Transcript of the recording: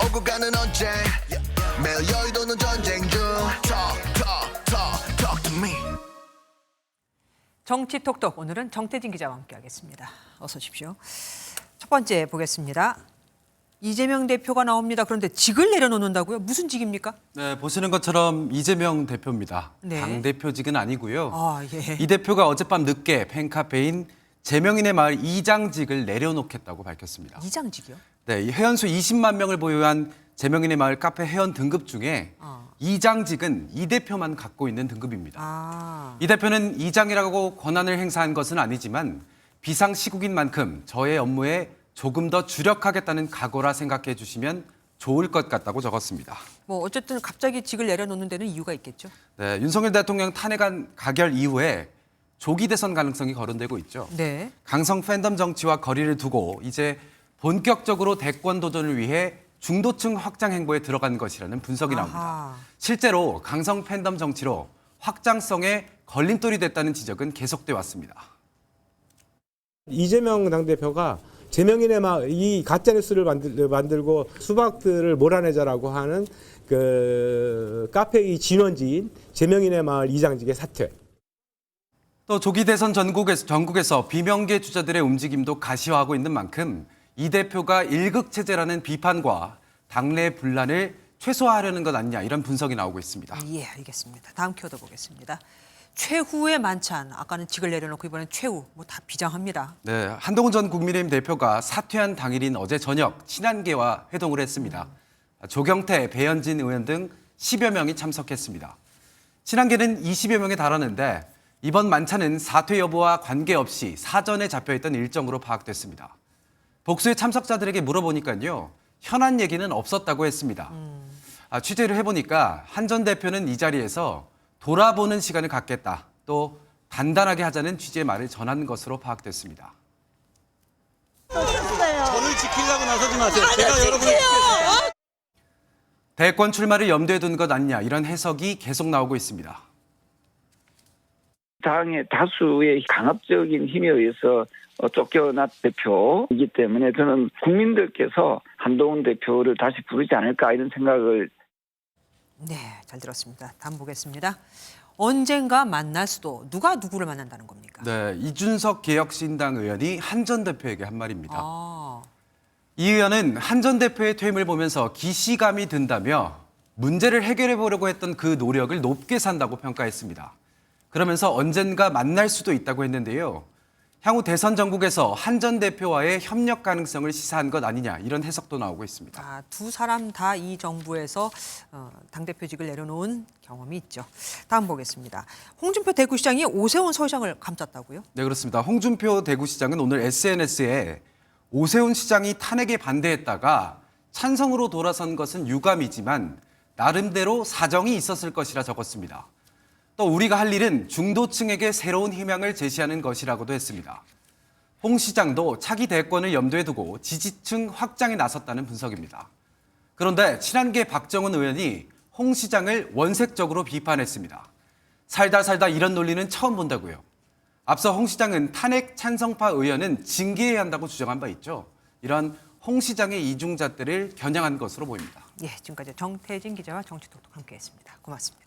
오고 가는 언제 매일 여의도는 전쟁 중 Talk to me. 정치 톡톡 오늘은 정태진 기자와 함께하겠습니다. 어서 오십시오. 첫 번째 보겠습니다. 이재명 대표가 나옵니다. 그런데 직을 내려놓는다고요? 무슨 직입니까? 네, 보시는 것처럼 이재명 대표입니다. 네. 당대표직은 아니고요. 예. 이 대표가 어젯밤 늦게 팬카페인 재명인의 마을 이장직을 내려놓겠다고 밝혔습니다. 이장직이요? 네, 이 회원수 20만 명을 보유한 재명인의 마을 카페 회원 등급 중에 이장직은 이 대표만 갖고 있는 등급입니다. 이 대표는 이장이라고 권한을 행사한 것은 아니지만 비상시국인 만큼 저의 업무에 조금 더 주력하겠다는 각오라 생각해 주시면 좋을 것 같다고 적었습니다. 뭐 어쨌든 갑자기 직을 내려놓는 데는 이유가 있겠죠. 네, 윤석열 대통령 탄핵안 가결 이후에 조기 대선 가능성이 거론되고 있죠. 네. 강성 팬덤 정치와 거리를 두고 이제 본격적으로 대권 도전을 위해 중도층 확장 행보에 들어간 것이라는 분석이 나옵니다. 실제로 강성 팬덤 정치로 확장성에 걸림돌이 됐다는 지적은 계속돼 왔습니다. 이재명 당대표가 재명인의 이 가짜뉴스를 만들고 수박들을 몰아내자라고 하는 그 카페의 진원지인 재명인의 마을 이장직의 사퇴. 또 조기 대선 전국에서 비명계 주자들의 움직임도 가시화하고 있는 만큼 이 대표가 일극체제라는 비판과 당내 분란을 최소화하려는 것 아니냐 이런 분석이 나오고 있습니다. 예, 알겠습니다. 다음 키워드 보겠습니다. 최후의 만찬. 아까는 직을 내려놓고 이번엔 최후. 뭐 다 비장합니다. 네, 한동훈 전 국민의힘 대표가 사퇴한 당일인 어제 저녁 친한계와 회동을 했습니다. 조경태, 배현진 의원 등 10여 명이 참석했습니다. 친한계는 20여 명에 달하는데 이번 만찬은 사퇴 여부와 관계없이 사전에 잡혀있던 일정으로 파악됐습니다. 복수의 참석자들에게 물어보니까요. 현안 얘기는 없었다고 했습니다. 취재를 해보니까 한 전 대표는 이 자리에서 돌아보는 시간을 갖겠다. 또 단단하게 하자는 취지의 말을 전한 것으로 파악됐습니다. 저를 지키려고 나서지 마세요. 제가 여러분을 지키겠습니다. 대권 출마를 염두에 둔 것 아니냐 이런 해석이 계속 나오고 있습니다. 당의 다수의 강압적인 힘에 의해서 쫓겨난 대표이기 때문에 저는 국민들께서 한동훈 대표를 다시 부르지 않을까 이런 생각을. 네, 잘 들었습니다. 다음 보겠습니다. 언젠가 만날 수도. 누가 누구를 만난다는 겁니까? 네, 이준석 개혁신당 의원이 한 전 대표에게 한 말입니다. 아, 이 의원은 한 전 대표의 퇴임을 보면서 기시감이 든다며 문제를 해결해 보려고 했던 그 노력을 높게 산다고 평가했습니다. 그러면서 언젠가 만날 수도 있다고 했는데요. 향후 대선 전국에서 한 전 대표와의 협력 가능성을 시사한 것 아니냐 이런 해석도 나오고 있습니다. 두 사람 다 이 정부에서 당대표직을 내려놓은 경험이 있죠. 다음 보겠습니다. 홍준표 대구시장이 오세훈 서울시장을 감쌌다고요? 네, 그렇습니다. 홍준표 대구시장은 오늘 SNS에 오세훈 시장이 탄핵에 반대했다가 찬성으로 돌아선 것은 유감이지만 나름대로 사정이 있었을 것이라 적었습니다. 또 우리가 할 일은 중도층에게 새로운 희망을 제시하는 것이라고도 했습니다. 홍 시장도 차기 대권을 염두에 두고 지지층 확장에 나섰다는 분석입니다. 그런데 친한계 박정훈 의원이 홍 시장을 원색적으로 비판했습니다. 살다 이런 논리는 처음 본다고요. 앞서 홍 시장은 탄핵 찬성파 의원은 징계해야 한다고 주장한 바 있죠. 이런 홍 시장의 이중잣대를 겨냥한 것으로 보입니다. 예, 지금까지 정태진 기자와 정치톡톡 함께했습니다. 고맙습니다.